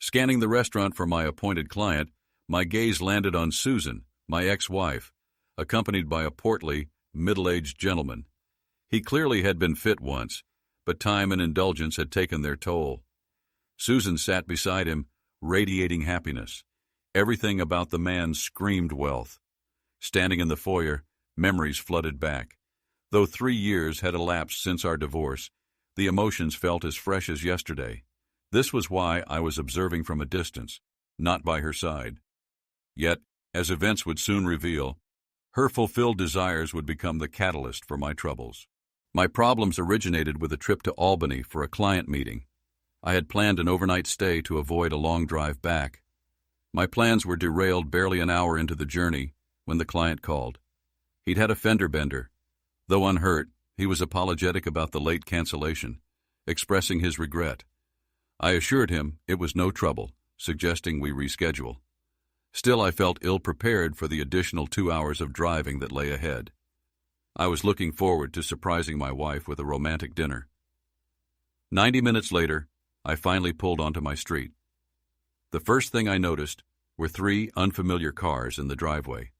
Scanning the restaurant for my appointed client, my gaze landed on Susan, my ex-wife, accompanied by a portly, middle-aged gentleman. He clearly had been fit once, but time and indulgence had taken their toll. Susan sat beside him, radiating happiness. Everything about the man screamed wealth. Standing in the foyer, memories flooded back. Though 3 years had elapsed since our divorce, the emotions felt as fresh as yesterday. This was why I was observing from a distance, not by her side. Yet, as events would soon reveal, her fulfilled desires would become the catalyst for my troubles. My problems originated with a trip to Albany for a client meeting. I had planned an overnight stay to avoid a long drive back. My plans were derailed barely an hour into the journey when the client called. He'd had a fender bender. Though unhurt, he was apologetic about the late cancellation, expressing his regret. I assured him it was no trouble, suggesting we reschedule. Still, I felt ill-prepared for the additional 2 hours of driving that lay ahead. I was looking forward to surprising my wife with a romantic dinner. 90 minutes later, I finally pulled onto my street. The first thing I noticed were 3 unfamiliar cars in the driveway.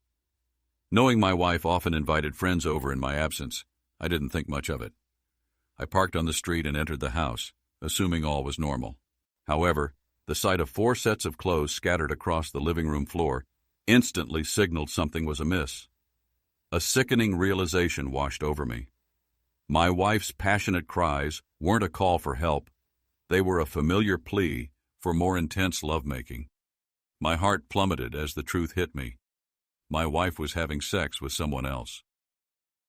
Knowing my wife often invited friends over in my absence, I didn't think much of it. I parked on the street and entered the house, assuming all was normal. However, the sight of 4 sets of clothes scattered across the living room floor instantly signaled something was amiss. A sickening realization washed over me. My wife's passionate cries weren't a call for help. They were a familiar plea for more intense lovemaking. My heart plummeted as the truth hit me. My wife was having sex with someone else.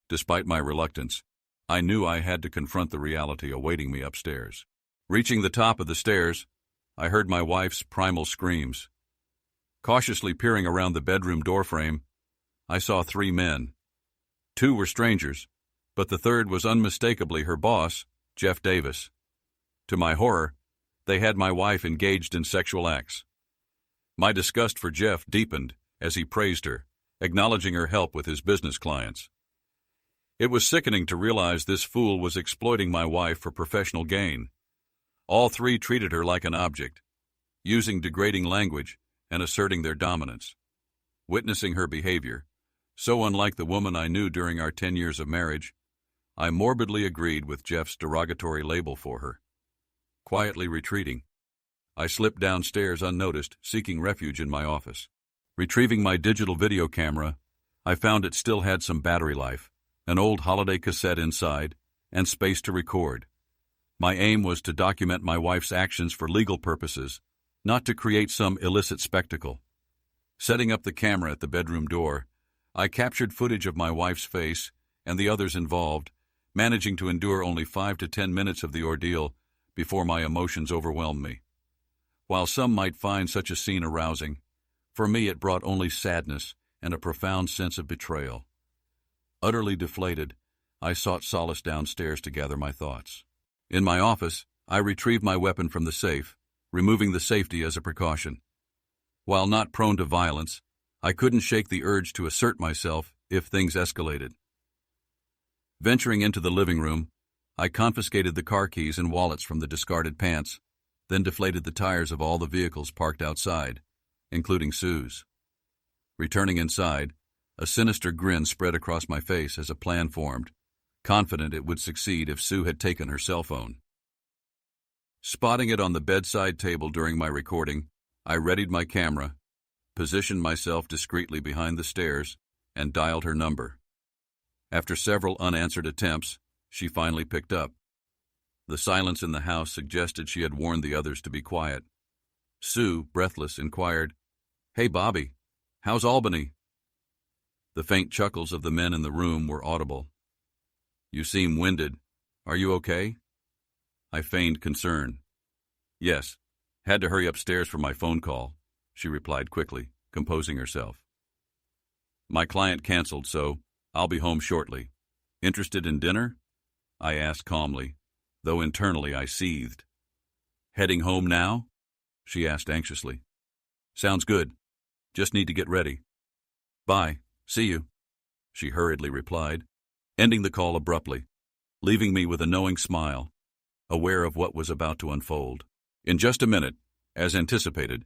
Despite my reluctance, I knew I had to confront the reality awaiting me upstairs. Reaching the top of the stairs, I heard my wife's primal screams. Cautiously peering around the bedroom doorframe, I saw 3 men. 2 were strangers, but the third was unmistakably her boss, Jeff Davis. To my horror, they had my wife engaged in sexual acts. My disgust for Jeff deepened as he praised her, acknowledging her help with his business clients. It was sickening to realize this fool was exploiting my wife for professional gain. All 3 treated her like an object, using degrading language and asserting their dominance. Witnessing her behavior, so unlike the woman I knew during our 10 years of marriage, I morbidly agreed with Jeff's derogatory label for her. Quietly retreating, I slipped downstairs unnoticed, seeking refuge in my office. Retrieving my digital video camera, I found it still had some battery life, an old holiday cassette inside, and space to record. My aim was to document my wife's actions for legal purposes, not to create some illicit spectacle. Setting up the camera at the bedroom door, I captured footage of my wife's face and the others involved, managing to endure only 5 to 10 minutes of the ordeal before my emotions overwhelmed me. While some might find such a scene arousing, for me it brought only sadness and a profound sense of betrayal. Utterly deflated, I sought solace downstairs to gather my thoughts. In my office, I retrieved my weapon from the safe, removing the safety as a precaution. While not prone to violence, I couldn't shake the urge to assert myself if things escalated. Venturing into the living room, I confiscated the car keys and wallets from the discarded pants, then deflated the tires of all the vehicles parked outside, including Sue's. Returning inside, a sinister grin spread across my face as a plan formed, confident it would succeed if Sue had taken her cell phone. Spotting it on the bedside table during my recording, I readied my camera, positioned myself discreetly behind the stairs, and dialed her number. After several unanswered attempts, she finally picked up. The silence in the house suggested she had warned the others to be quiet. Sue, breathless, inquired, "Hey, Bobby, how's Albany?" The faint chuckles of the men in the room were audible. "You seem winded. Are you okay?" I feigned concern. "Yes, had to hurry upstairs for my phone call," she replied quickly, composing herself. "My client canceled, so I'll be home shortly. Interested in dinner?" I asked calmly, though internally I seethed. "Heading home now?" she asked anxiously. "Sounds good. Just need to get ready." "Bye. See you," she hurriedly replied, ending the call abruptly, leaving me with a knowing smile, aware of what was about to unfold. In just a minute, As anticipated,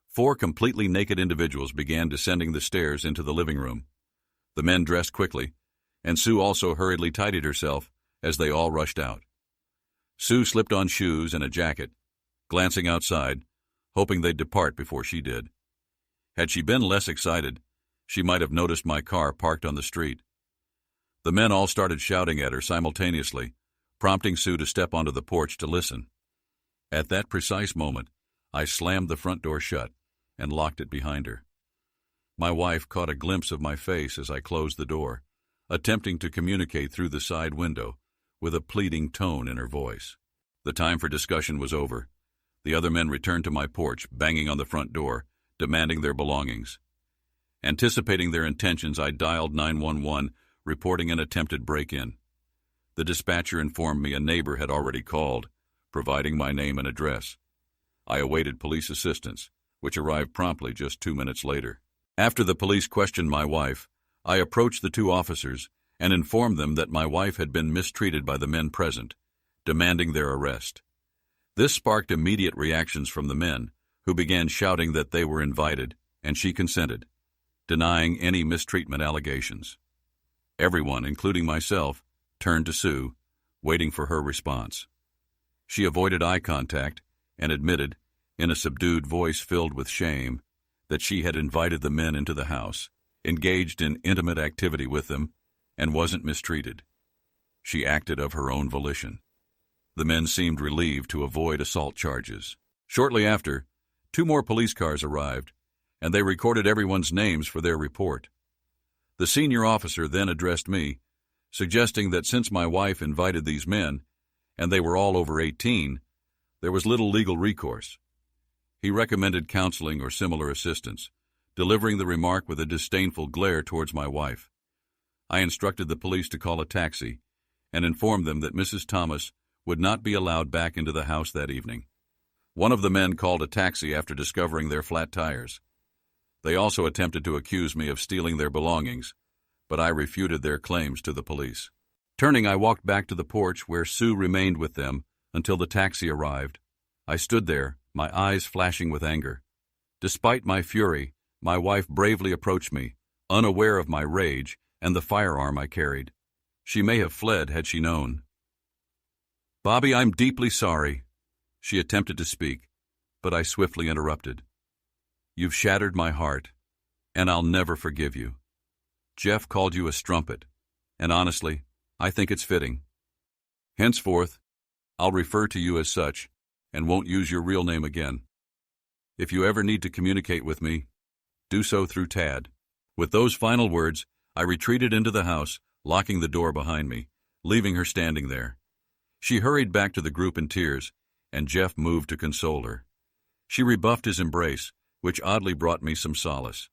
4 completely naked individuals began descending the stairs into the living room. The men dressed quickly, and Sue also hurriedly tidied herself as they all rushed out. Sue slipped on shoes and a jacket, glancing outside, hoping they'd depart before she did. Had she been less excited, she might have noticed my car parked on the street. The men all started shouting at her simultaneously, prompting Sue to step onto the porch to listen. At that precise moment, I slammed the front door shut and locked it behind her. My wife caught a glimpse of my face as I closed the door, attempting to communicate through the side window with a pleading tone in her voice. The time for discussion was over. The other men returned to my porch, banging on the front door, demanding their belongings. Anticipating their intentions, I dialed 911, reporting an attempted break-in. The dispatcher informed me a neighbor had already called, providing my name and address. I awaited police assistance, which arrived promptly just 2 minutes later. After the police questioned my wife, I approached the 2 officers and informed them that my wife had been mistreated by the men present, demanding their arrest. This sparked immediate reactions from the men, who began shouting that they were invited, and she consented, denying any mistreatment allegations. Everyone, including myself, turned to Sue, waiting for her response. She avoided eye contact and admitted, in a subdued voice filled with shame, that she had invited the men into the house, engaged in intimate activity with them, and wasn't mistreated. She acted of her own volition. The men seemed relieved to avoid assault charges. Shortly after, 2 more police cars arrived, and they recorded everyone's names for their report. The senior officer then addressed me, suggesting that since my wife invited these men, and they were all over 18, there was little legal recourse. He recommended counseling or similar assistance, delivering the remark with a disdainful glare towards my wife. I instructed the police to call a taxi and informed them that Mrs. Thomas would not be allowed back into the house that evening. One of the men called a taxi after discovering their flat tires. They also attempted to accuse me of stealing their belongings, but I refuted their claims to the police. Turning, I walked back to the porch where Sue remained with them until the taxi arrived. I stood there, my eyes flashing with anger. Despite my fury, my wife bravely approached me, unaware of my rage and the firearm I carried. She may have fled had she known. "Bobby, I'm deeply sorry." She attempted to speak, but I swiftly interrupted. "You've shattered my heart, and I'll never forgive you. Jeff called you a strumpet, and honestly, I think it's fitting. Henceforth, I'll refer to you as such, and won't use your real name again. If you ever need to communicate with me, do so through Tad." With those final words, I retreated into the house, locking the door behind me, leaving her standing there. She hurried back to the group in tears, and Jeff moved to console her. She rebuffed his embrace, which oddly brought me some solace.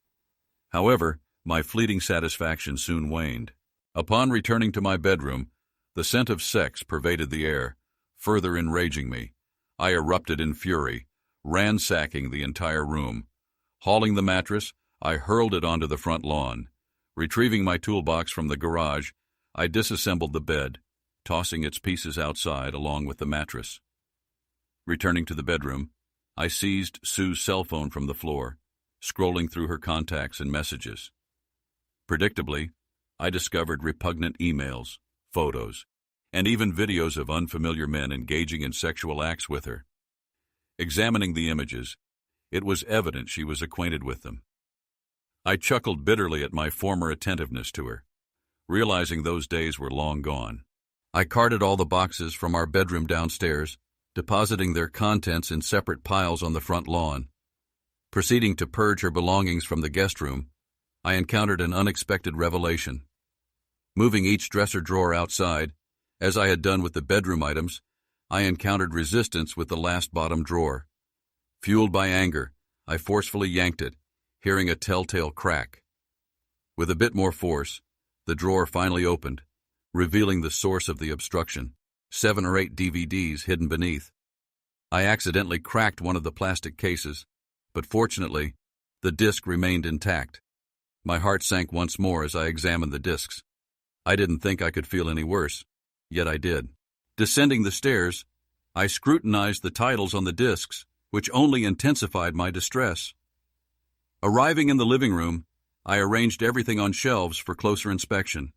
However, my fleeting satisfaction soon waned. Upon returning to my bedroom, the scent of sex pervaded the air, further enraging me. I erupted in fury, ransacking the entire room. Hauling the mattress, I hurled it onto the front lawn. Retrieving my toolbox from the garage, I disassembled the bed, tossing its pieces outside along with the mattress. Returning to the bedroom, I seized Sue's cell phone from the floor, scrolling through her contacts and messages. Predictably, I discovered repugnant emails, photos, and even videos of unfamiliar men engaging in sexual acts with her. Examining the images, it was evident she was acquainted with them. I chuckled bitterly at my former attentiveness to her, realizing those days were long gone. I carted all the boxes from our bedroom downstairs, depositing their contents in separate piles on the front lawn. Proceeding to purge her belongings from the guest room, I encountered an unexpected revelation. Moving each dresser drawer outside, as I had done with the bedroom items, I encountered resistance with the last bottom drawer. Fueled by anger, I forcefully yanked it, hearing a telltale crack. With a bit more force, the drawer finally opened, revealing the source of the obstruction, 7 or 8 DVDs hidden beneath. I accidentally cracked one of the plastic cases, but fortunately, the disc remained intact. My heart sank once more as I examined the discs. I didn't think I could feel any worse, yet I did. Descending the stairs, I scrutinized the titles on the discs, which only intensified my distress. Arriving in the living room, I arranged everything on shelves for closer inspection.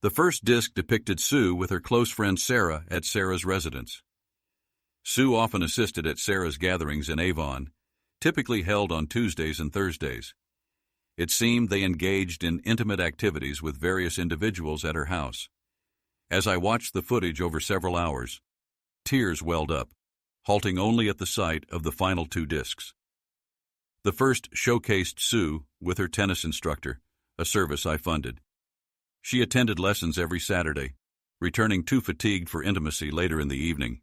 The first disc depicted Sue with her close friend Sarah at Sarah's residence. Sue often assisted at Sarah's gatherings in Avon, typically held on Tuesdays and Thursdays. It seemed they engaged in intimate activities with various individuals at her house. As I watched the footage over several hours, tears welled up, halting only at the sight of the final 2 discs. The first showcased Sue with her tennis instructor, a service I funded. She attended lessons every Saturday, returning too fatigued for intimacy later in the evening,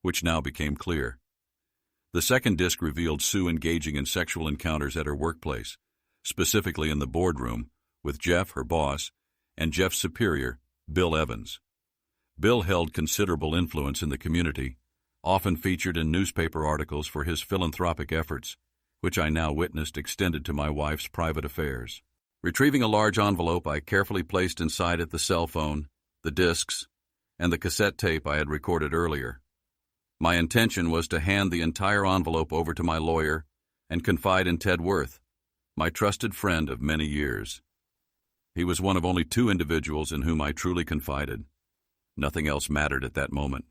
which now became clear. The second disc revealed Sue engaging in sexual encounters at her workplace, specifically in the boardroom, with Jeff, her boss, and Jeff's superior, Bill Evans. Bill held considerable influence in the community, often featured in newspaper articles for his philanthropic efforts, which I now witnessed extended to my wife's private affairs. Retrieving a large envelope, I carefully placed inside it the cell phone, the discs, and the cassette tape I had recorded earlier. My intention was to hand the entire envelope over to my lawyer and confide in Ted Worth, my trusted friend of many years. He was one of only 2 individuals in whom I truly confided. Nothing else mattered at that moment.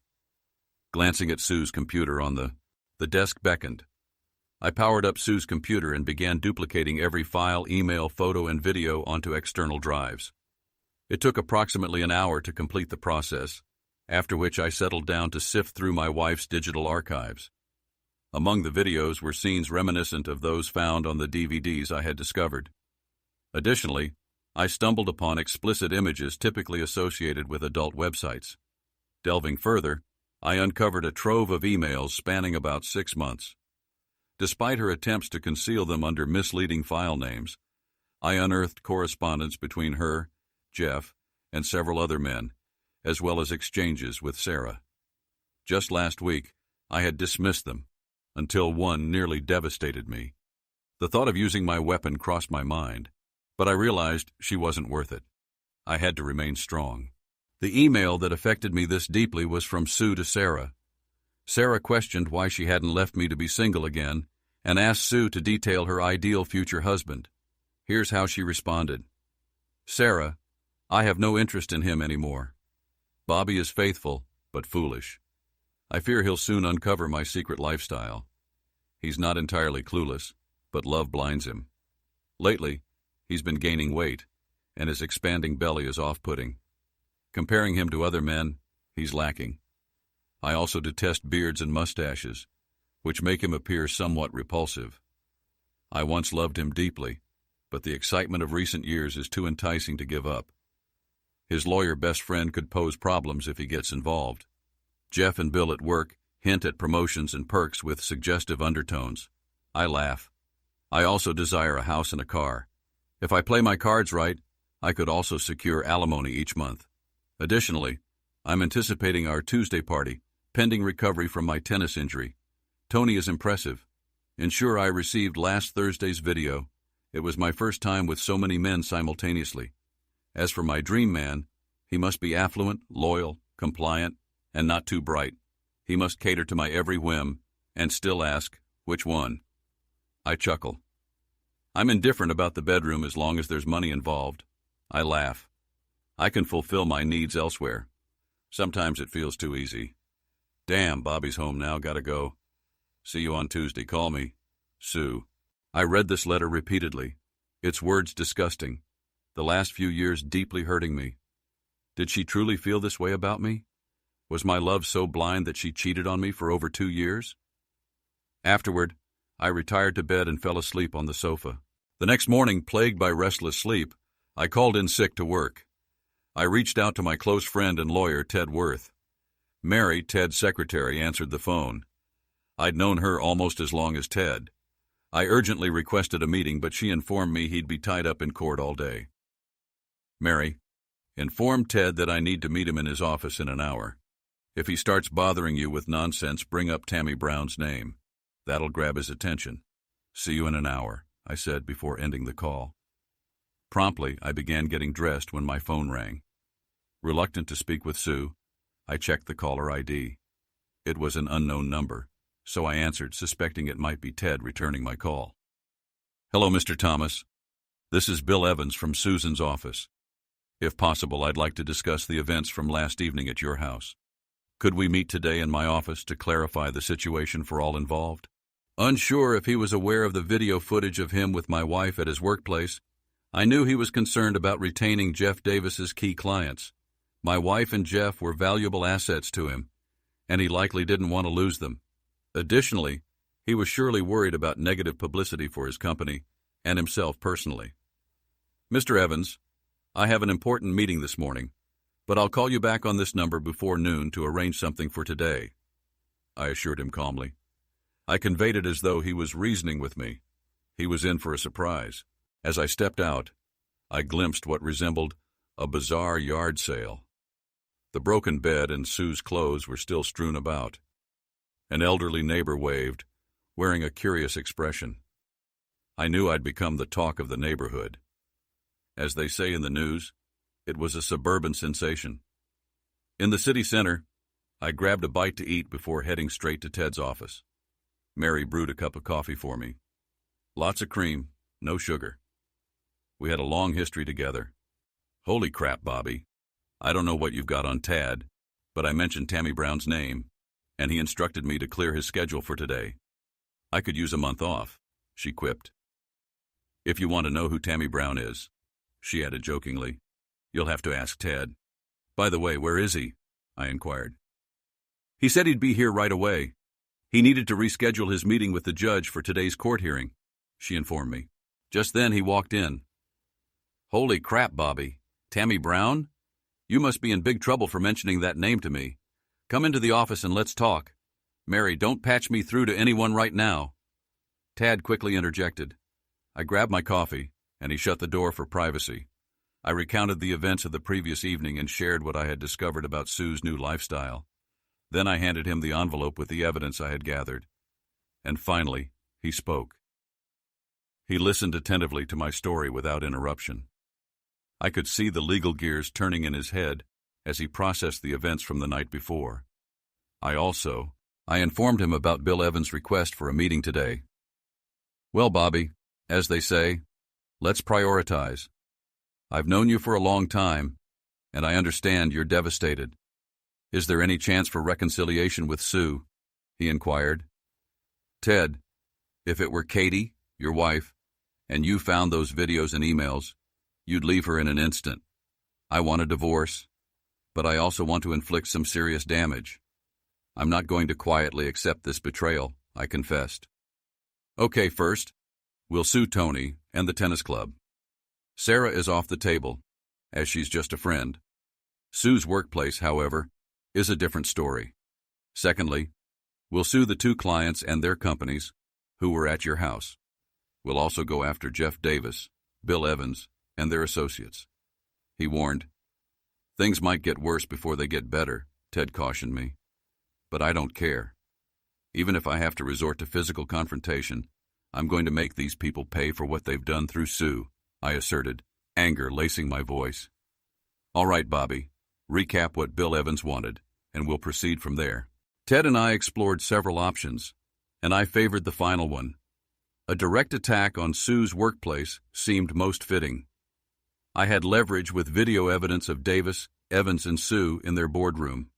Glancing at Sue's computer on the desk beckoned. I powered up Sue's computer and began duplicating every file, email, photo, and video onto external drives. It took approximately an hour to complete the process, after which I settled down to sift through my wife's digital archives. Among the videos were scenes reminiscent of those found on the DVDs I had discovered. Additionally, I stumbled upon explicit images typically associated with adult websites. Delving further, I uncovered a trove of emails spanning about 6 months. Despite her attempts to conceal them under misleading file names, I unearthed correspondence between her, Jeff, and several other men, as well as exchanges with Sarah. Just last week, I had dismissed them, until one nearly devastated me. The thought of using my weapon crossed my mind, but I realized she wasn't worth it. I had to remain strong. The email that affected me this deeply was from Sue to Sarah. Sarah questioned why she hadn't left me to be single again and asked Sue to detail her ideal future husband. Here's how she responded. Sarah, I have no interest in him anymore. Bobby is faithful, but foolish. I fear he'll soon uncover my secret lifestyle. He's not entirely clueless, but love blinds him. Lately, he's been gaining weight, and his expanding belly is off-putting. Comparing him to other men, he's lacking. I also detest beards and mustaches, which make him appear somewhat repulsive. I once loved him deeply, but the excitement of recent years is too enticing to give up. His lawyer best friend could pose problems if he gets involved. Jeff and Bill at work hint at promotions and perks with suggestive undertones. I laugh. I also desire a house and a car. If I play my cards right, I could also secure alimony each month. Additionally, I'm anticipating our Tuesday party, pending recovery from my tennis injury. Tony is impressive. Ensure I received last Thursday's video. It was my first time with so many men simultaneously. As for my dream man, he must be affluent, loyal, compliant, and not too bright. He must cater to my every whim, and still ask, which one? I chuckle. I'm indifferent about the bedroom as long as there's money involved. I laugh. I can fulfill my needs elsewhere. Sometimes it feels too easy. Damn, Bobby's home now, gotta go. See you on Tuesday, call me. Sue. I read this letter repeatedly, its words disgusting, the last few years deeply hurting me. Did she truly feel this way about me? Was my love so blind that she cheated on me for over 2 years? Afterward, I retired to bed and fell asleep on the sofa. The next morning, plagued by restless sleep, I called in sick to work. I reached out to my close friend and lawyer, Ted Worth. Mary, Ted's secretary, answered the phone. I'd known her almost as long as Ted. I urgently requested a meeting, but she informed me he'd be tied up in court all day. Mary, inform Ted that I need to meet him in his office in an hour. If he starts bothering you with nonsense, bring up Tammy Brown's name. That'll grab his attention. See you in an hour, I said before ending the call. Promptly, I began getting dressed when my phone rang. Reluctant to speak with Sue, I checked the caller ID. It was an unknown number, so I answered, suspecting it might be Ted returning my call. "Hello, Mr. Thomas. This is Bill Evans from Susan's office. If possible, I'd like to discuss the events from last evening at your house. Could we meet today in my office to clarify the situation for all involved?" Unsure if he was aware of the video footage of him with my wife at his workplace, I knew he was concerned about retaining Jeff Davis's key clients. My wife and Jeff were valuable assets to him, and he likely didn't want to lose them. Additionally, he was surely worried about negative publicity for his company and himself personally. "Mr. Evans, I have an important meeting this morning, but I'll call you back on this number before noon to arrange something for today," I assured him calmly. I conveyed it as though he was reasoning with me. He was in for a surprise. As I stepped out, I glimpsed what resembled a bizarre yard sale. The broken bed and Sue's clothes were still strewn about. An elderly neighbor waved, wearing a curious expression. I knew I'd become the talk of the neighborhood. As they say in the news, it was a suburban sensation. In the city center, I grabbed a bite to eat before heading straight to Ted's office. Mary brewed a cup of coffee for me. Lots of cream, no sugar. We had a long history together. "Holy crap, Bobby. I don't know what you've got on Tad, but I mentioned Tammy Brown's name, and he instructed me to clear his schedule for today. I could use a month off," she quipped. "If you want to know who Tammy Brown is," she added jokingly, "you'll have to ask Ted." "By the way, where is he?" I inquired. "He said he'd be here right away. He needed to reschedule his meeting with the judge for today's court hearing," she informed me. Just then he walked in. "Holy crap, Bobby. Tammy Brown? You must be in big trouble for mentioning that name to me. Come into the office and let's talk. Mary, don't patch me through to anyone right now." Tad quickly interjected. I grabbed my coffee, and he shut the door for privacy. I recounted the events of the previous evening and shared what I had discovered about Sue's new lifestyle. Then I handed him the envelope with the evidence I had gathered. And finally, he spoke. He listened attentively to my story without interruption. I could see the legal gears turning in his head as he processed the events from the night before. I informed him about Bill Evans' request for a meeting today. "Well, Bobby, as they say, let's prioritize. I've known you for a long time, and I understand you're devastated. Is there any chance for reconciliation with Sue?" he inquired. "Ted, if it were Katie, your wife, and you found those videos and emails, you'd leave her in an instant. I want a divorce, but I also want to inflict some serious damage. I'm not going to quietly accept this betrayal," I confessed. "Okay, first, we'll sue Tony and the tennis club. Sarah is off the table, as she's just a friend. Sue's workplace, however, is a different story. Secondly, we'll sue the two clients and their companies who were at your house. We'll also go after Jeff Davis, Bill Evans, and their associates." He warned. "Things might get worse before they get better," Ted cautioned me. "But I don't care. Even if I have to resort to physical confrontation, I'm going to make these people pay for what they've done through Sue," I asserted, anger lacing my voice. "All right, Bobby, recap what Bill Evans wanted, and we'll proceed from there." Ted and I explored several options, and I favored the final one. A direct attack on Sue's workplace seemed most fitting. I had leverage with video evidence of Davis, Evans, and Sue in their boardroom.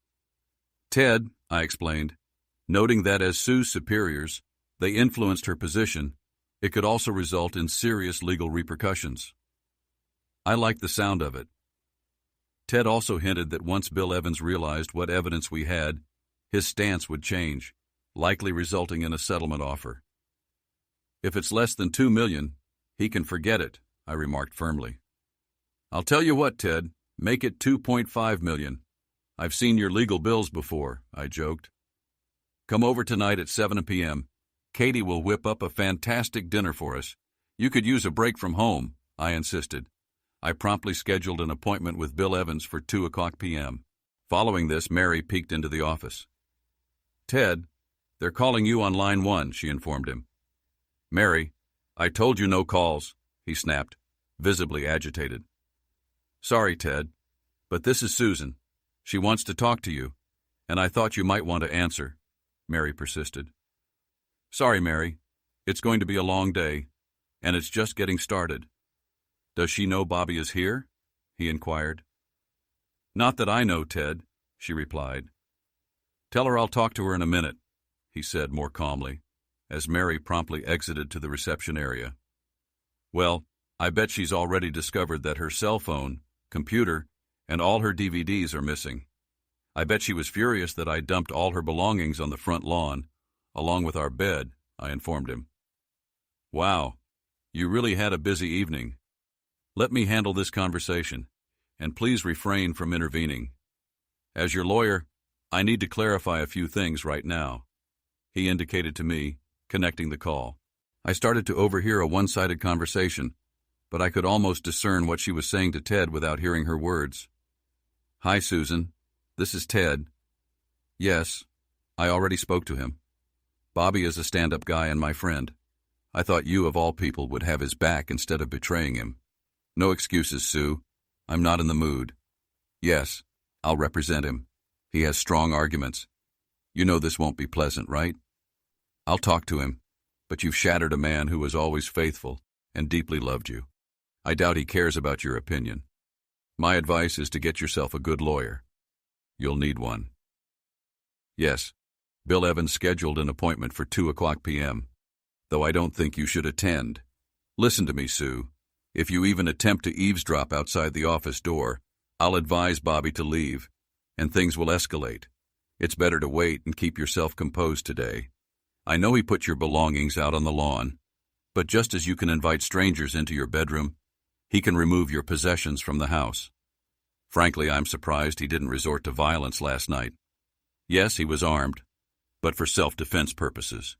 "Ted," I explained, noting that as Sue's superiors, they influenced her position, it could also result in serious legal repercussions. I liked the sound of it. Ted also hinted that once Bill Evans realized what evidence we had, his stance would change, likely resulting in a settlement offer. "If it's less than $2 million, he can forget it," I remarked firmly. "I'll tell you what, Ted, make it $2.5 million. I've seen your legal bills before," I joked. "Come over tonight at 7 p.m. Katie will whip up a fantastic dinner for us. You could use a break from home," I insisted. I promptly scheduled an appointment with Bill Evans for 2 p.m. Following this, Mary peeked into the office. "Ted, they're calling you on line 1, she informed him. "Mary, I told you no calls," he snapped, visibly agitated. "Sorry, Ted, but this is Susan. She wants to talk to you, and I thought you might want to answer," Mary persisted. Sorry, Mary. It's going to be a long day, and it's just getting started. Does she know Bobby is here? He inquired. Not that I know, Ted, she replied. Tell her I'll talk to her in a minute, he said more calmly, as Mary promptly exited to the reception area. Well, I bet she's already discovered that her cell phone, computer, and all her DVDs are missing. I bet she was furious that I dumped all her belongings on the front lawn, along with our bed, I informed him. Wow, you really had a busy evening. Let me handle this conversation, and please refrain from intervening. As your lawyer, I need to clarify a few things right now, he indicated to me, connecting the call. I started to overhear a one-sided conversation, but I could almost discern what she was saying to Ted without hearing her words. Hi, Susan. This is Ted. Yes, I already spoke to him. Bobby is a stand-up guy and my friend. I thought you, of all people, would have his back instead of betraying him. No excuses, Sue. I'm not in the mood. Yes, I'll represent him. He has strong arguments. You know this won't be pleasant, right? I'll talk to him, but you've shattered a man who was always faithful and deeply loved you. I doubt he cares about your opinion. My advice is to get yourself a good lawyer. You'll need one. Yes, Bill Evans scheduled an appointment for 2:00 p.m., though I don't think you should attend. Listen to me, Sue. If you even attempt to eavesdrop outside the office door, I'll advise Bobby to leave, and things will escalate. It's better to wait and keep yourself composed today. I know he put your belongings out on the lawn, but just as you can invite strangers into your bedroom, he can remove your possessions from the house. Frankly, I'm surprised he didn't resort to violence last night. Yes, he was armed, but for self-defense purposes.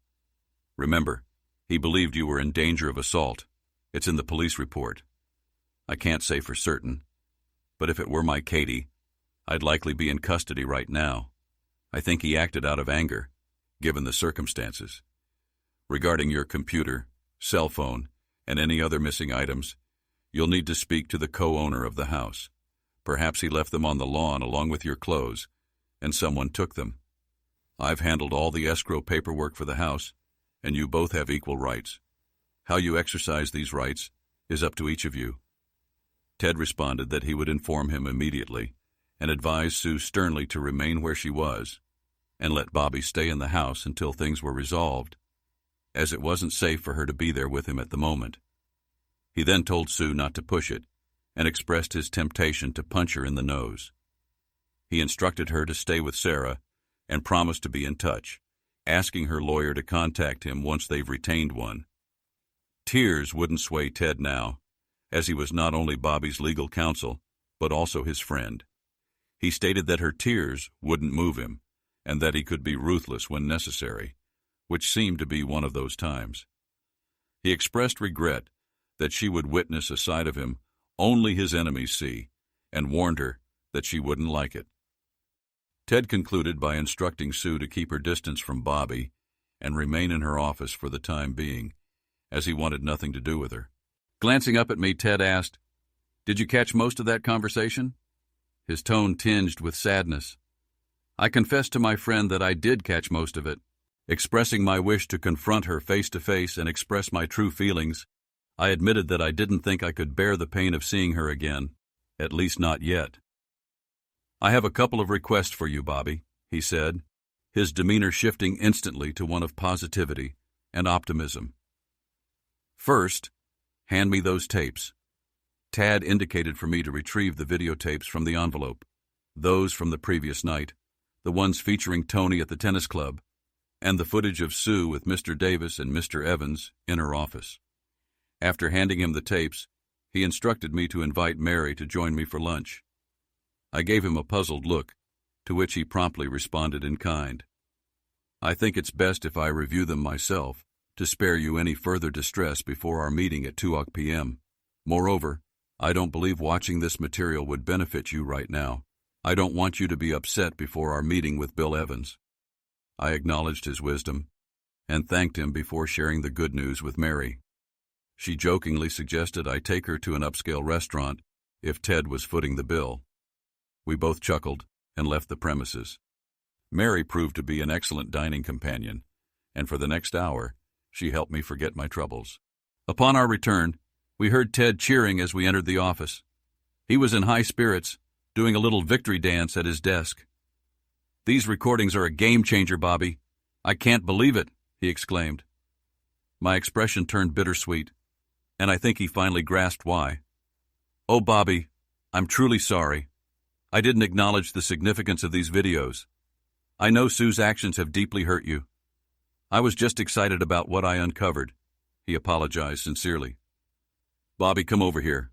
Remember, he believed you were in danger of assault. It's in the police report. I can't say for certain, but if it were my Katie, I'd likely be in custody right now. I think he acted out of anger, given the circumstances. Regarding your computer, cell phone, and any other missing items, you'll need to speak to the co-owner of the house. Perhaps he left them on the lawn along with your clothes, and someone took them. I've handled all the escrow paperwork for the house, and you both have equal rights. How you exercise these rights is up to each of you. Ted responded that he would inform him immediately and advised Sue sternly to remain where she was and let Bobby stay in the house until things were resolved, as it wasn't safe for her to be there with him at the moment. He then told Sue not to push it and expressed his temptation to punch her in the nose. He instructed her to stay with Sarah and promised to be in touch, asking her lawyer to contact him once they've retained one. Tears wouldn't sway Ted now, as he was not only Bobby's legal counsel, but also his friend. He stated that her tears wouldn't move him, and that he could be ruthless when necessary, which seemed to be one of those times. He expressed regret that she would witness a side of him only his enemies see, and warned her that she wouldn't like it. Ted concluded by instructing Sue to keep her distance from Bobby and remain in her office for the time being, as he wanted nothing to do with her. Glancing up at me, Ted asked, "Did you catch most of that conversation?" His tone tinged with sadness. I confessed to my friend that I did catch most of it. Expressing my wish to confront her face to face and express my true feelings, I admitted that I didn't think I could bear the pain of seeing her again, at least not yet. "I have a couple of requests for you, Bobby," he said, his demeanor shifting instantly to one of positivity and optimism. "First, hand me those tapes." Tad indicated for me to retrieve the videotapes from the envelope, those from the previous night, the ones featuring Tony at the tennis club, and the footage of Sue with Mr. Davis and Mr. Evans in her office. After handing him the tapes, he instructed me to invite Mary to join me for lunch. I gave him a puzzled look, to which he promptly responded in kind. "I think it's best if I review them myself, to spare you any further distress before our meeting at 2:00 p.m. Moreover, I don't believe watching this material would benefit you right now. I don't want you to be upset before our meeting with Bill Evans." I acknowledged his wisdom and thanked him before sharing the good news with Mary. She jokingly suggested I take her to an upscale restaurant if Ted was footing the bill. We both chuckled and left the premises. Mary proved to be an excellent dining companion, and for the next hour, she helped me forget my troubles. Upon our return, we heard Ted cheering as we entered the office. He was in high spirits, doing a little victory dance at his desk. "These recordings are a game-changer, Bobby. I can't believe it," he exclaimed. My expression turned bittersweet, and I think he finally grasped why. "Oh, Bobby, I'm truly sorry. I didn't acknowledge the significance of these videos. I know Sue's actions have deeply hurt you. I was just excited about what I uncovered," he apologized sincerely. "Bobby, come over here.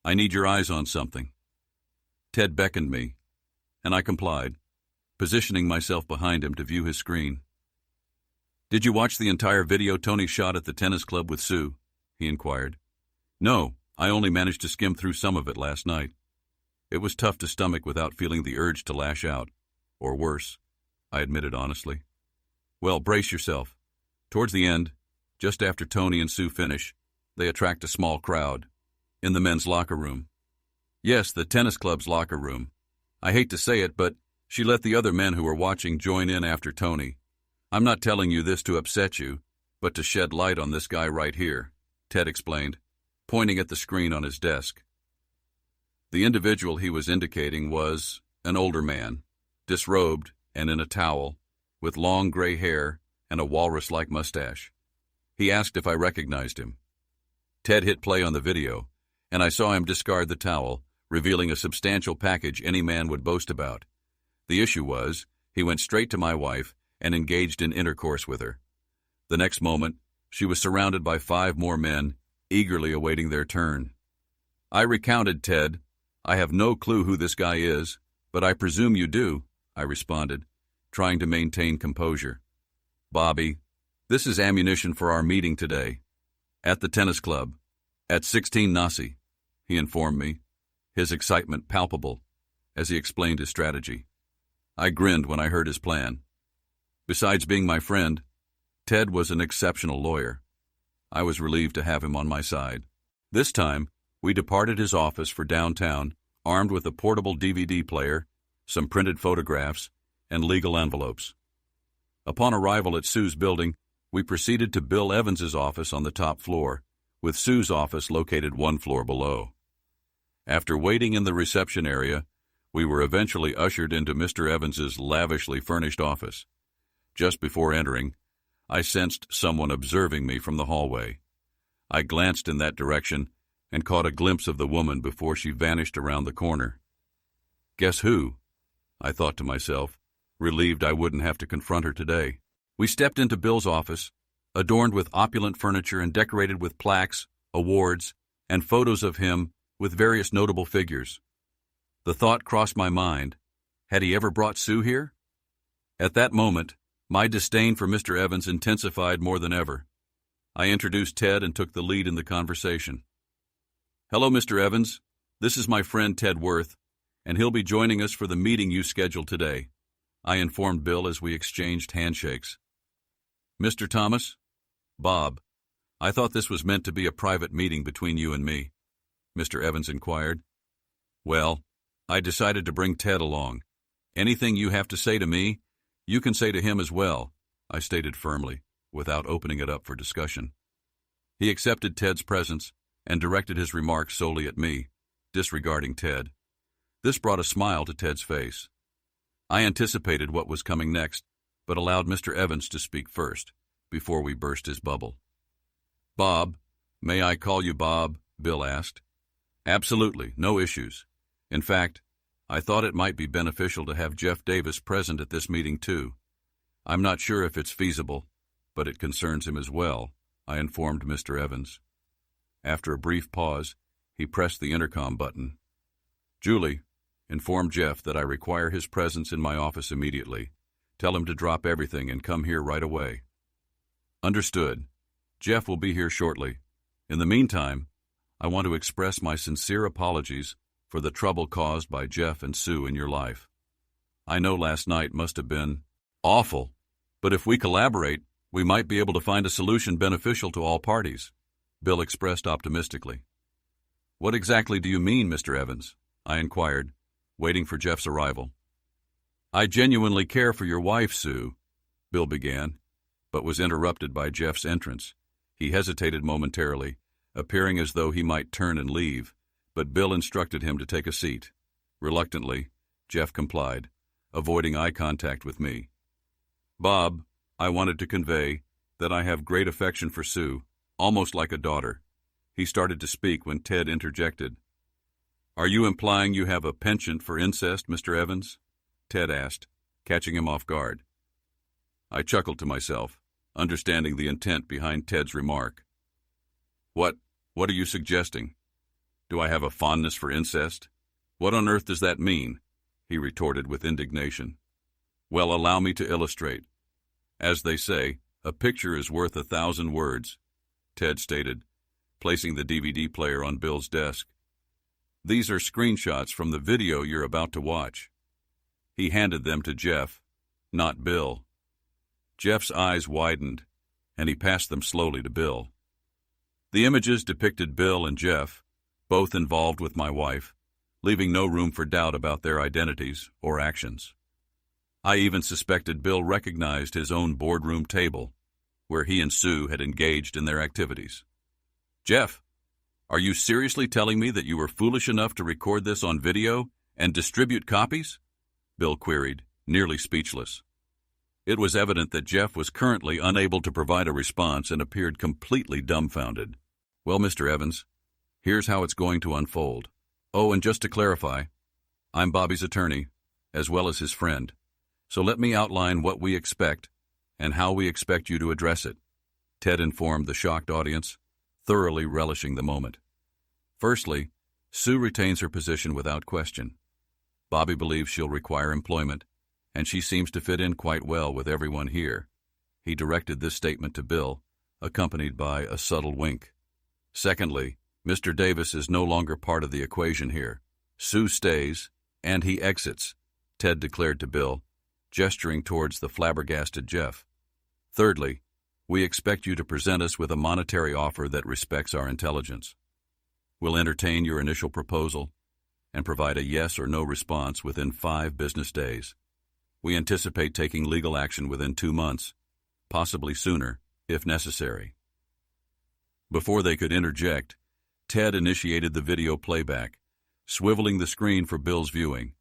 I need your eyes on something." Ted beckoned me, and I complied, positioning myself behind him to view his screen. "Did you watch the entire video Tony shot at the tennis club with Sue?" he inquired. "No, I only managed to skim through some of it last night. It was tough to stomach without feeling the urge to lash out. Or worse," I admitted honestly. "Well, brace yourself. Towards the end, just after Tony and Sue finish, they attract a small crowd. In the men's locker room. Yes, the tennis club's locker room. I hate to say it, but she let the other men who were watching join in after Tony. I'm not telling you this to upset you, but to shed light on this guy right here," Ted explained, pointing at the screen on his desk. The individual he was indicating was an older man, disrobed and in a towel, with long gray hair and a walrus-like mustache. He asked if I recognized him. Ted hit play on the video, and I saw him discard the towel, revealing a substantial package any man would boast about. The issue was, he went straight to my wife and engaged in intercourse with her. The next moment, she was surrounded by 5 more men, eagerly awaiting their turn. I recounted Ted. "I have no clue who this guy is, but I presume you do," I responded, trying to maintain composure. "Bobby, this is ammunition for our meeting today. At the tennis club. At 16 Nasi," he informed me, his excitement palpable, as he explained his strategy. I grinned when I heard his plan. Besides being my friend, Ted was an exceptional lawyer. I was relieved to have him on my side. This time, we departed his office for downtown, armed with a portable DVD player, some printed photographs, and legal envelopes. Upon arrival at Sue's building, we proceeded to Bill Evans's office on the top floor, with Sue's office located 1 floor below. After waiting in the reception area, we were eventually ushered into Mr. Evans's lavishly furnished office. Just before entering, I sensed someone observing me from the hallway. I glanced in that direction and caught a glimpse of the woman before she vanished around the corner. "Guess who?" I thought to myself, relieved I wouldn't have to confront her today. We stepped into Bill's office, adorned with opulent furniture and decorated with plaques, awards, and photos of him with various notable figures. The thought crossed my mind, had he ever brought Sue here? At that moment, my disdain for Mr. Evans intensified more than ever. I introduced Ted and took the lead in the conversation. "Hello, Mr. Evans. This is my friend Ted Worth, and he'll be joining us for the meeting you scheduled today," I informed Bill as we exchanged handshakes. "Mr. Thomas? Bob, I thought this was meant to be a private meeting between you and me," Mr. Evans inquired. "Well, I decided to bring Ted along. Anything you have to say to me, you can say to him as well," I stated firmly, without opening it up for discussion. He accepted Ted's presence and directed his remarks solely at me, disregarding Ted. This brought a smile to Ted's face. I anticipated what was coming next, but allowed Mr. Evans to speak first, before we burst his bubble. "Bob, may I call you Bob?" Bill asked. "Absolutely, no issues. In fact, I thought it might be beneficial to have Jeff Davis present at this meeting too. I'm not sure if it's feasible, but it concerns him as well," I informed Mr. Evans. After a brief pause, he pressed the intercom button. "Julie, inform Jeff that I require his presence in my office immediately. Tell him to drop everything and come here right away." "Understood. Jeff will be here shortly. In the meantime, I want to express my sincere apologies for the trouble caused by Jeff and Sue in your life. I know last night must have been awful, but if we collaborate, we might be able to find a solution beneficial to all parties," Bill expressed optimistically. "What exactly do you mean, Mr. Evans?" I inquired, waiting for Jeff's arrival. "I genuinely care for your wife, Sue," Bill began, but was interrupted by Jeff's entrance. He hesitated momentarily, appearing as though he might turn and leave, but Bill instructed him to take a seat. Reluctantly, Jeff complied, avoiding eye contact with me. "Bob, I wanted to convey that I have great affection for Sue, almost like a daughter." He started to speak when Ted interjected. "Are you implying you have a penchant for incest, Mr. Evans?" Ted asked, catching him off guard. I chuckled to myself, understanding the intent behind Ted's remark. What are you suggesting? Do I have a fondness for incest? What on earth does that mean?" he retorted with indignation. "Well, allow me to illustrate. As they say, a picture is worth 1,000 words," Ted stated, placing the DVD player on Bill's desk. "These are screenshots from the video you're about to watch." He handed them to Jeff, not Bill. Jeff's eyes widened, and he passed them slowly to Bill. The images depicted Bill and Jeff, both involved with my wife, leaving no room for doubt about their identities or actions. I even suspected Bill recognized his own boardroom table, where he and Sue had engaged in their activities. "Jeff, are you seriously telling me that you were foolish enough to record this on video and distribute copies?" Bill queried, nearly speechless. It was evident that Jeff was currently unable to provide a response and appeared completely dumbfounded. "Well, Mr. Evans, here's how it's going to unfold. Oh, and just to clarify, I'm Bobby's attorney, as well as his friend, so let me outline what we expect and how we expect you to address it," Ted informed the shocked audience, thoroughly relishing the moment. "Firstly, Sue retains her position without question. Bobby believes she'll require employment, and she seems to fit in quite well with everyone here." He directed this statement to Bill, accompanied by a subtle wink. "Secondly, Mr. Davis is no longer part of the equation here. Sue stays, and he exits," Ted declared to Bill, gesturing towards the flabbergasted Jeff. "Thirdly, we expect you to present us with a monetary offer that respects our intelligence. We'll entertain your initial proposal and provide a yes or no response within 5 business days. We anticipate taking legal action within 2 months, possibly sooner, if necessary." Before they could interject, Ted initiated the video playback, swiveling the screen for Bill's viewing.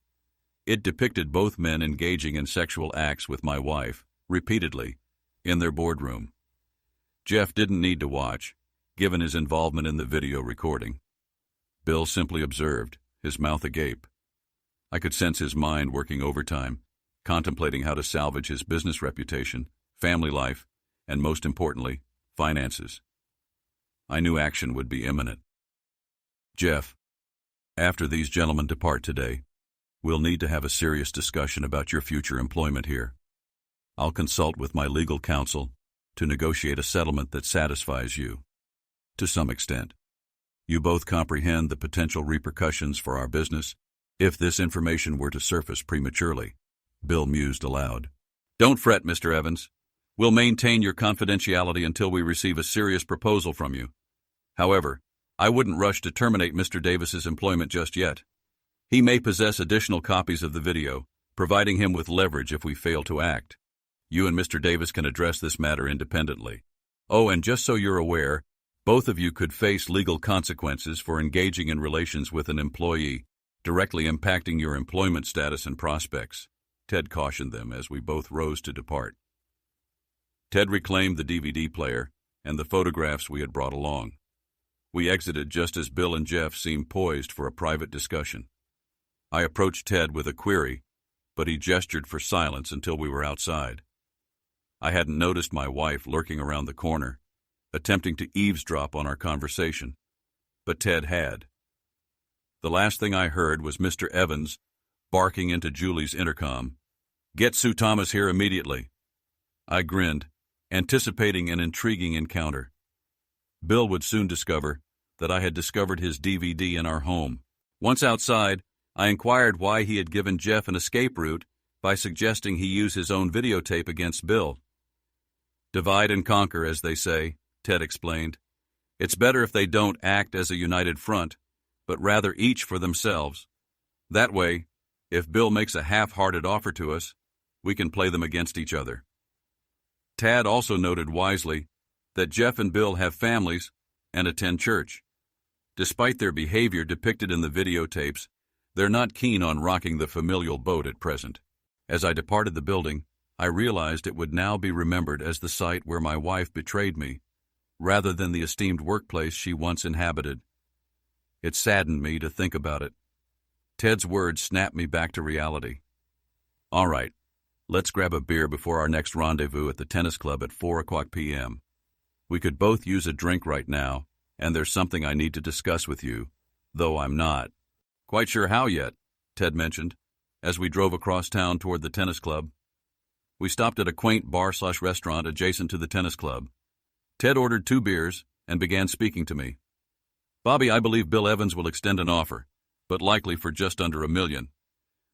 It depicted both men engaging in sexual acts with my wife, repeatedly, in their boardroom. Jeff didn't need to watch, given his involvement in the video recording. Bill simply observed, his mouth agape. I could sense his mind working overtime, contemplating how to salvage his business reputation, family life, and most importantly, finances. I knew action would be imminent. "Jeff, after these gentlemen depart today, we'll need to have a serious discussion about your future employment here. I'll consult with my legal counsel to negotiate a settlement that satisfies you. To some extent, you both comprehend the potential repercussions for our business if this information were to surface prematurely," Bill mused aloud. "Don't fret, Mr. Evans. We'll maintain your confidentiality until we receive a serious proposal from you. However, I wouldn't rush to terminate Mr. Davis's employment just yet. He may possess additional copies of the video, providing him with leverage if we fail to act. You and Mr. Davis can address this matter independently. Oh, and just so you're aware, both of you could face legal consequences for engaging in relations with an employee, directly impacting your employment status and prospects," Ted cautioned them as we both rose to depart. Ted reclaimed the DVD player and the photographs we had brought along. We exited just as Bill and Jeff seemed poised for a private discussion. I approached Ted with a query, but he gestured for silence until we were outside. I hadn't noticed my wife lurking around the corner, attempting to eavesdrop on our conversation, but Ted had. The last thing I heard was Mr. Evans barking into Julie's intercom, "Get Sue Thomas here immediately." I grinned, anticipating an intriguing encounter. Bill would soon discover that I had discovered his DVD in our home. Once outside, I inquired why he had given Jeff an escape route by suggesting he use his own videotape against Bill. "Divide and conquer, as they say," Ted explained. "It's better if they don't act as a united front, but rather each for themselves. That way, if Bill makes a half-hearted offer to us, we can play them against each other." Tad also noted wisely that Jeff and Bill have families and attend church. Despite their behavior depicted in the videotapes, they're not keen on rocking the familial boat at present. As I departed the building, I realized it would now be remembered as the site where my wife betrayed me, rather than the esteemed workplace she once inhabited. It saddened me to think about it. Ted's words snapped me back to reality. All right, let's grab a beer before our next rendezvous at the tennis club at 4:00 p.m. We could both use a drink right now, and there's something I need to discuss with you, though I'm not quite sure how yet, Ted mentioned, as we drove across town toward the tennis club. We stopped at a quaint bar/restaurant adjacent to the tennis club. Ted ordered 2 beers and began speaking to me. Bobby, I believe Bill Evans will extend an offer, but likely for just under $1 million.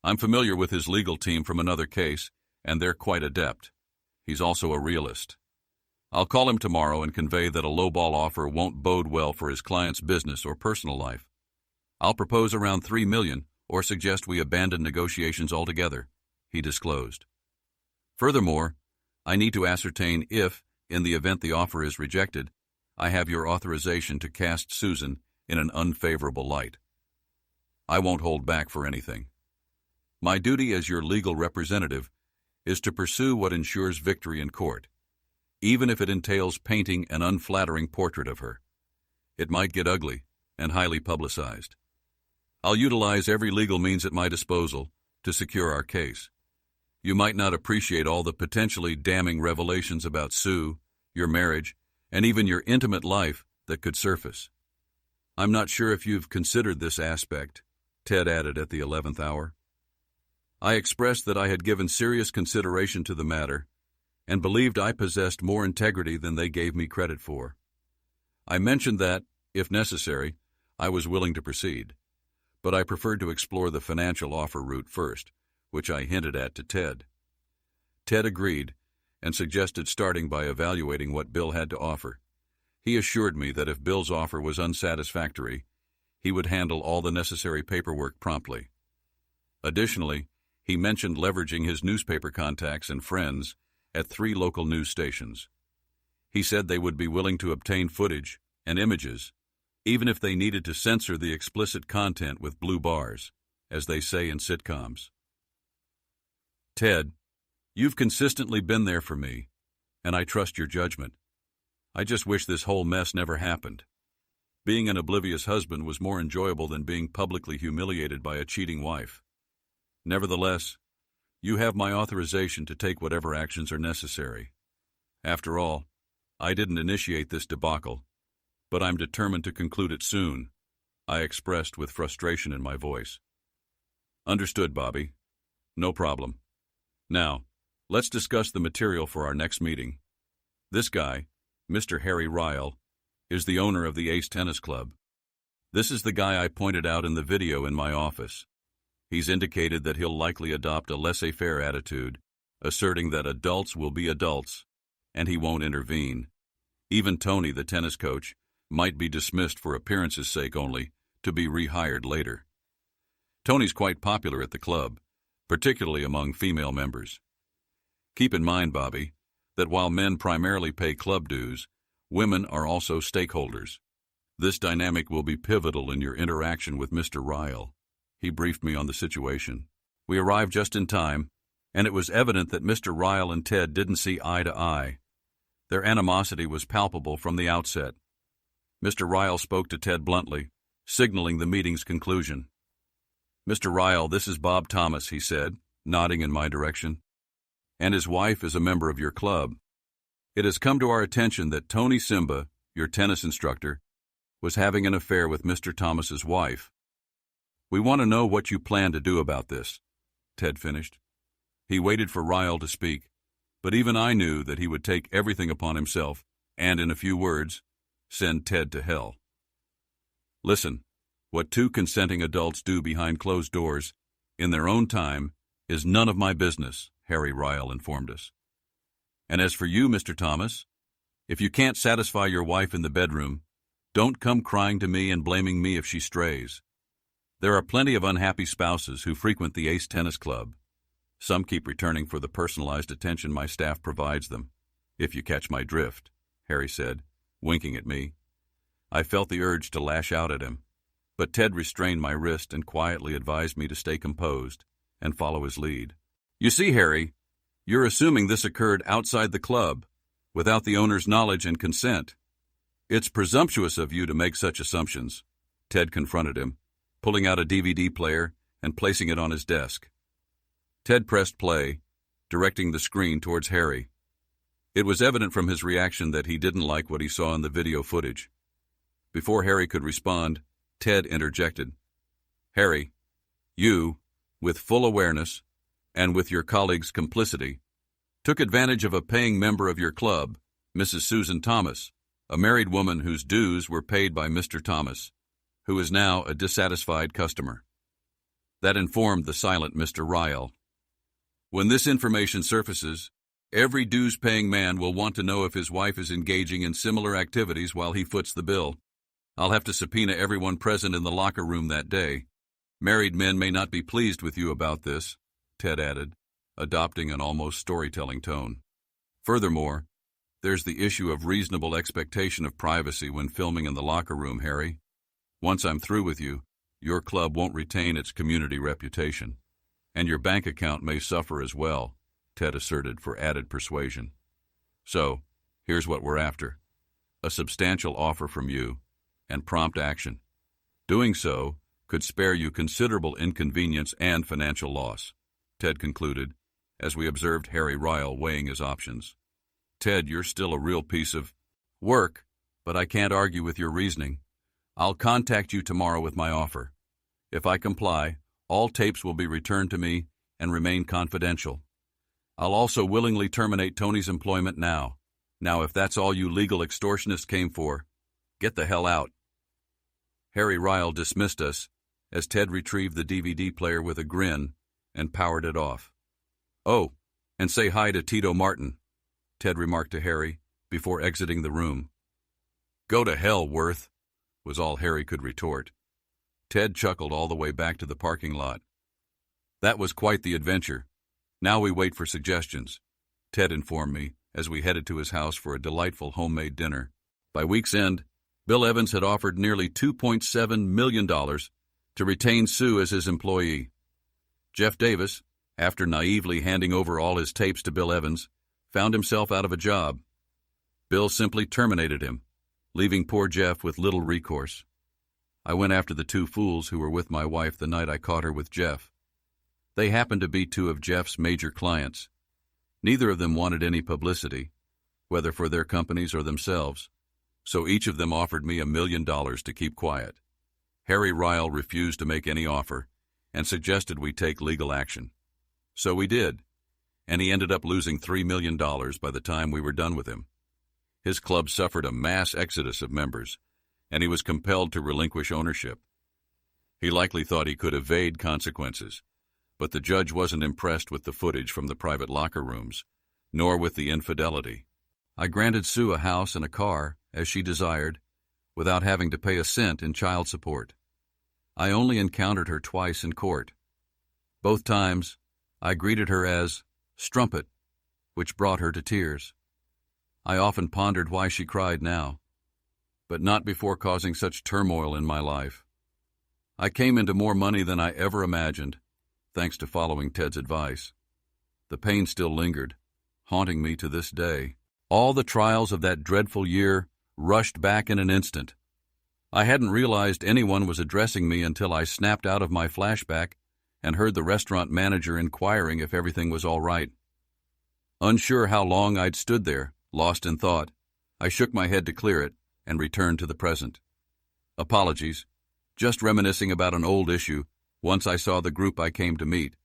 I'm familiar with his legal team from another case, and they're quite adept. He's also a realist. I'll call him tomorrow and convey that a lowball offer won't bode well for his client's business or personal life. I'll propose around $3 million or suggest we abandon negotiations altogether, he disclosed. Furthermore, I need to ascertain if, in the event the offer is rejected, I have your authorization to cast Susan in an unfavorable light. I won't hold back for anything. My duty as your legal representative is to pursue what ensures victory in court, even if it entails painting an unflattering portrait of her. It might get ugly and highly publicized. I'll utilize every legal means at my disposal to secure our case. You might not appreciate all the potentially damning revelations about Sue, your marriage, and even your intimate life that could surface. I'm not sure if you've considered this aspect, Ted added at the 11th hour. I expressed that I had given serious consideration to the matter and believed I possessed more integrity than they gave me credit for. I mentioned that, if necessary, I was willing to proceed, but I preferred to explore the financial offer route first, which I hinted at to Ted. Ted agreed and suggested starting by evaluating what Bill had to offer. He assured me that if Bill's offer was unsatisfactory, he would handle all the necessary paperwork promptly. Additionally, he mentioned leveraging his newspaper contacts and friends at 3 local news stations. He said they would be willing to obtain footage and images, even if they needed to censor the explicit content with blue bars, as they say in sitcoms. Ted, you've consistently been there for me, and I trust your judgment. I just wish this whole mess never happened. Being an oblivious husband was more enjoyable than being publicly humiliated by a cheating wife. Nevertheless, you have my authorization to take whatever actions are necessary. After all, I didn't initiate this debacle, but I'm determined to conclude it soon, I expressed with frustration in my voice. Understood, Bobby. No problem. Now, let's discuss the material for our next meeting. This guy, Mr. Harry Ryle, is the owner of the Ace Tennis Club. This is the guy I pointed out in the video in my office. He's indicated that he'll likely adopt a laissez-faire attitude, asserting that adults will be adults, and he won't intervene. Even Tony, the tennis coach, might be dismissed for appearance's sake only, to be rehired later. Tony's quite popular at the club, particularly among female members. Keep in mind, Bobby, that while men primarily pay club dues, women are also stakeholders. This dynamic will be pivotal in your interaction with Mr. Ryle. He briefed me on the situation. We arrived just in time, and it was evident that Mr. Ryle and Ted didn't see eye to eye. Their animosity was palpable from the outset. Mr. Ryle spoke to Ted bluntly, signaling the meeting's conclusion. Mr. Ryle, this is Bob Thomas, he said, nodding in my direction. And his wife is a member of your club. It has come to our attention that Tony Simba, your tennis instructor, was having an affair with Mr. Thomas's wife. We want to know what you plan to do about this, Ted finished. He waited for Ryle to speak, but even I knew that he would take everything upon himself and, in a few words, send Ted to hell. Listen, what 2 consenting adults do behind closed doors, in their own time, is none of my business, Harry Ryle informed us. And as for you, Mr. Thomas, if you can't satisfy your wife in the bedroom, don't come crying to me and blaming me if she strays. There are plenty of unhappy spouses who frequent the Ace Tennis Club. Some keep returning for the personalized attention my staff provides them. "If you catch my drift," Harry said, winking at me. I felt the urge to lash out at him, but Ted restrained my wrist and quietly advised me to stay composed and follow his lead. "You see, Harry, you're assuming this occurred outside the club, without the owner's knowledge and consent. It's presumptuous of you to make such assumptions," Ted confronted him, pulling out a DVD player and placing it on his desk. Ted pressed play, directing the screen towards Harry. It was evident from his reaction that he didn't like what he saw in the video footage. Before Harry could respond, Ted interjected. "Harry, you, with full awareness, and with your colleague's complicity, took advantage of a paying member of your club, Mrs. Susan Thomas, a married woman whose dues were paid by Mr. Thomas, who is now a dissatisfied customer." That informed the silent Mr. Ryle. "When this information surfaces, every dues-paying man will want to know if his wife is engaging in similar activities while he foots the bill. I'll have to subpoena everyone present in the locker room that day. Married men may not be pleased with you about this," Ted added, adopting an almost storytelling tone. "Furthermore, there's the issue of reasonable expectation of privacy when filming in the locker room, Harry. Once I'm through with you, your club won't retain its community reputation. And your bank account may suffer as well," Ted asserted for added persuasion. "So, here's what we're after. A substantial offer from you, and prompt action. Doing so could spare you considerable inconvenience and financial loss," Ted concluded, as we observed Harry Ryle weighing his options. "Ted, you're still a real piece of work, but I can't argue with your reasoning. I'll contact you tomorrow with my offer. If I comply, all tapes will be returned to me and remain confidential. I'll also willingly terminate Tony's employment now. Now, if that's all you legal extortionists came for, get the hell out." Harry Ryle dismissed us as Ted retrieved the DVD player with a grin and powered it off. "Oh, and say hi to Tito Martin," Ted remarked to Harry before exiting the room. "Go to hell, Worth," was all Harry could retort. Ted chuckled all the way back to the parking lot. "That was quite the adventure. Now we wait for suggestions," Ted informed me as we headed to his house for a delightful homemade dinner. By week's end, Bill Evans had offered nearly $2.7 million to retain Sue as his employee. Jeff Davis, after naively handing over all his tapes to Bill Evans, found himself out of a job. Bill simply terminated him, leaving poor Jeff with little recourse. I went after the two fools who were with my wife the night I caught her with Jeff. They happened to be two of Jeff's major clients. Neither of them wanted any publicity, whether for their companies or themselves, so each of them offered me $1 million to keep quiet. Harry Ryle refused to make any offer and suggested we take legal action. So we did, and he ended up losing $3 million by the time we were done with him. His club suffered a mass exodus of members, and he was compelled to relinquish ownership. He likely thought he could evade consequences, but the judge wasn't impressed with the footage from the private locker rooms, nor with the infidelity. I granted Sue a house and a car, as she desired, without having to pay a cent in child support. I only encountered her twice in court. Both times, I greeted her as Strumpet, which brought her to tears. I often pondered why she cried now, but not before causing such turmoil in my life. I came into more money than I ever imagined, thanks to following Ted's advice. The pain still lingered, haunting me to this day. All the trials of that dreadful year rushed back in an instant. I hadn't realized anyone was addressing me until I snapped out of my flashback and heard the restaurant manager inquiring if everything was all right. Unsure how long I'd stood there, lost in thought, I shook my head to clear it and returned to the present. "Apologies. Just reminiscing about an old issue once I saw the group I came to meet.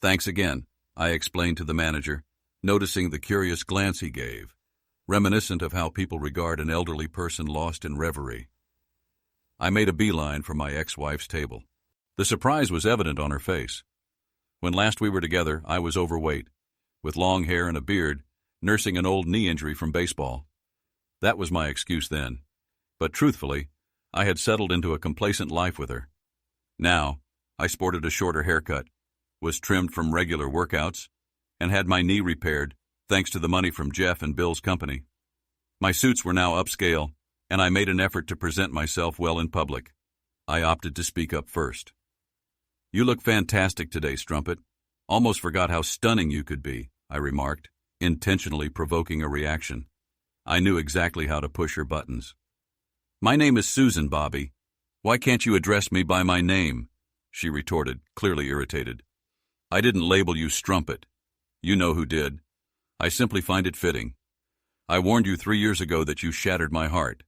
Thanks again," I explained to the manager, noticing the curious glance he gave, reminiscent of how people regard an elderly person lost in reverie. I made a beeline for my ex-wife's table. The surprise was evident on her face. When last we were together, I was overweight, with long hair and a beard, nursing an old knee injury from baseball. That was my excuse then, but truthfully, I had settled into a complacent life with her. Now, I sported a shorter haircut, was trimmed from regular workouts, and had my knee repaired thanks to the money from Jeff and Bill's company. My suits were now upscale, and I made an effort to present myself well in public. I opted to speak up first. "You look fantastic today, Strumpet. Almost forgot how stunning you could be," I remarked, intentionally provoking a reaction. I knew exactly how to push her buttons. "My name is Susan, Bobby. Why can't you address me by my name?" she retorted, clearly irritated. "I didn't label you Strumpet. You know who did. I simply find it fitting. I warned you 3 years ago that you shattered my heart,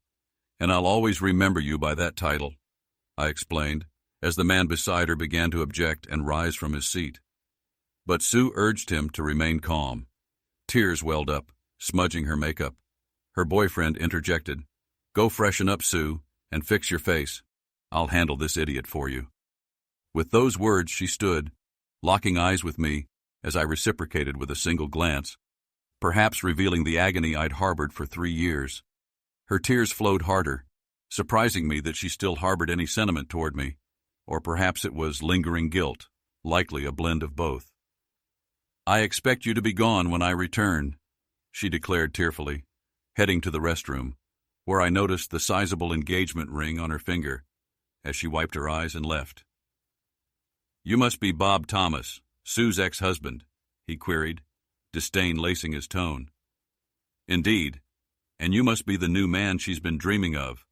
and I'll always remember you by that title," I explained, as the man beside her began to object and rise from his seat. But Sue urged him to remain calm. Tears welled up, smudging her makeup. Her boyfriend interjected, "Go freshen up, Sue, and fix your face. I'll handle this idiot for you." With those words she stood, locking eyes with me as I reciprocated with a single glance, perhaps revealing the agony I'd harbored for 3 years. Her tears flowed harder, surprising me that she still harbored any sentiment toward me, or perhaps it was lingering guilt, likely a blend of both. "I expect you to be gone when I return," she declared tearfully, heading to the restroom, where I noticed the sizable engagement ring on her finger as she wiped her eyes and left. "You must be Bob Thomas, Sue's ex-husband," he queried, disdain lacing his tone. "Indeed, and you must be the new man she's been dreaming of,"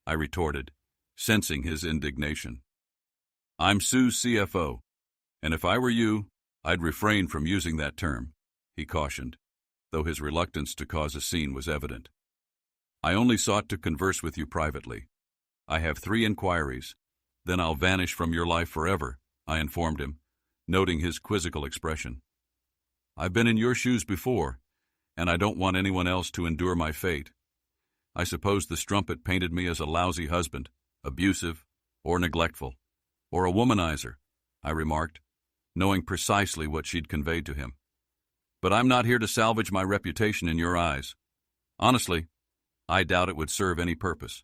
I retorted, sensing his indignation. "I'm Sue's CFO, and if I were you, I'd refrain from using that term," he cautioned, though his reluctance to cause a scene was evident. "I only sought to converse with you privately. I have 3 inquiries, then I'll vanish from your life forever," I informed him, noting his quizzical expression. "I've been in your shoes before, and I don't want anyone else to endure my fate. I suppose the Strumpet painted me as a lousy husband, abusive, or neglectful, or a womanizer," I remarked, knowing precisely what she'd conveyed to him. "But I'm not here to salvage my reputation in your eyes. Honestly, I doubt it would serve any purpose.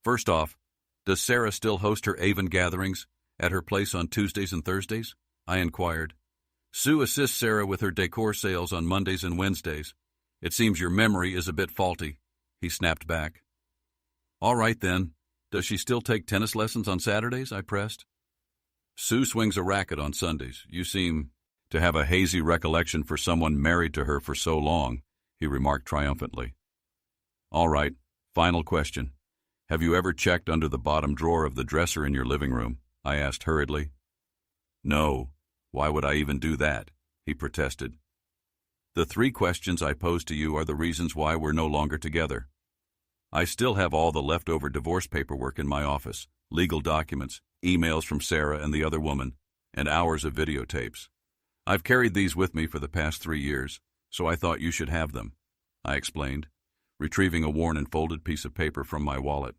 First off, does Sarah still host her Avon gatherings at her place on Tuesdays and Thursdays?" I inquired. "Sue assists Sarah with her decor sales on Mondays and Wednesdays. It seems your memory is a bit faulty," he snapped back. "All right then. Does she still take tennis lessons on Saturdays?" I pressed. "Sue swings a racket on Sundays. You seem to have a hazy recollection for someone married to her for so long," he remarked triumphantly. "All right, final question. Have you ever checked under the bottom drawer of the dresser in your living room?" I asked hurriedly. "No. Why would I even do that?" he protested. "The 3 questions I pose to you are the reasons why we're no longer together. I still have all the leftover divorce paperwork in my office, legal documents, emails from Sarah and the other woman, and hours of videotapes. I've carried these with me for the past 3 years, so I thought you should have them," I explained, retrieving a worn and folded piece of paper from my wallet.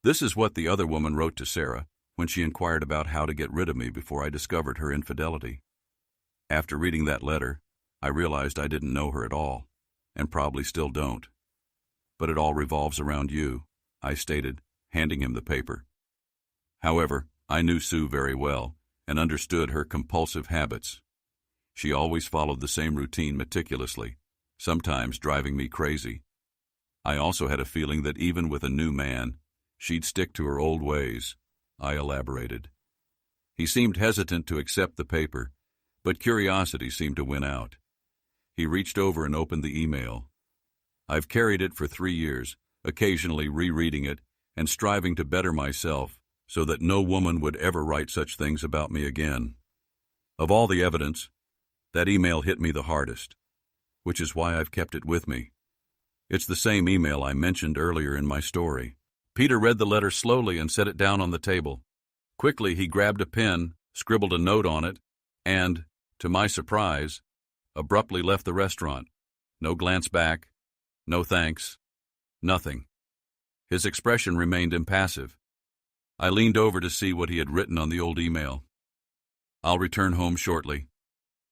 "This is what the other woman wrote to Sarah when she inquired about how to get rid of me before I discovered her infidelity. After reading that letter, I realized I didn't know her at all, and probably still don't. But it all revolves around you," I stated, handing him the paper. However, I knew Sue very well and understood her compulsive habits. She always followed the same routine meticulously, sometimes driving me crazy. I also had a feeling that even with a new man, she'd stick to her old ways, I elaborated. He seemed hesitant to accept the paper, but curiosity seemed to win out. He reached over and opened the email. I've carried it for 3 years, occasionally rereading it and striving to better myself so that no woman would ever write such things about me again. Of all the evidence, that email hit me the hardest, which is why I've kept it with me. It's the same email I mentioned earlier in my story. Peter read the letter slowly and set it down on the table. Quickly, he grabbed a pen, scribbled a note on it, and, to my surprise, abruptly left the restaurant. No glance back, no thanks, nothing. His expression remained impassive. I leaned over to see what he had written on the old email. "I'll return home shortly.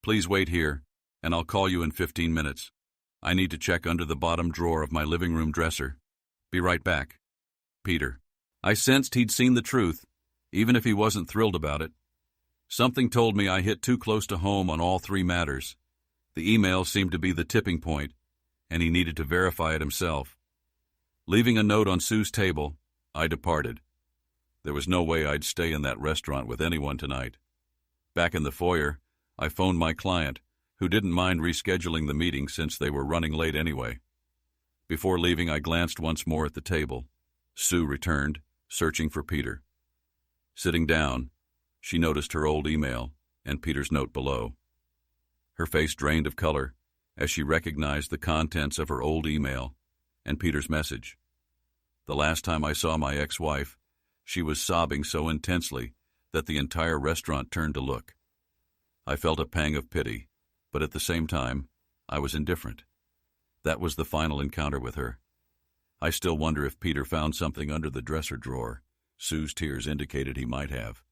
Please wait here, and I'll call you in 15 minutes. I need to check under the bottom drawer of my living room dresser. Be right back. Peter." I sensed he'd seen the truth, even if he wasn't thrilled about it. Something told me I hit too close to home on all 3 matters, The email seemed to be the tipping point, and he needed to verify it himself. Leaving a note on Sue's table, I departed. There was no way I'd stay in that restaurant with anyone tonight. Back in the foyer, I phoned my client, who didn't mind rescheduling the meeting since they were running late anyway. Before leaving, I glanced once more at the table. Sue returned, searching for Peter. Sitting down, she noticed her old email and Peter's note below. Her face drained of color as she recognized the contents of her old email and Peter's message. The last time I saw my ex-wife, she was sobbing so intensely that the entire restaurant turned to look. I felt a pang of pity, but at the same time, I was indifferent. That was the final encounter with her. I still wonder if Peter found something under the dresser drawer. Sue's tears indicated he might have.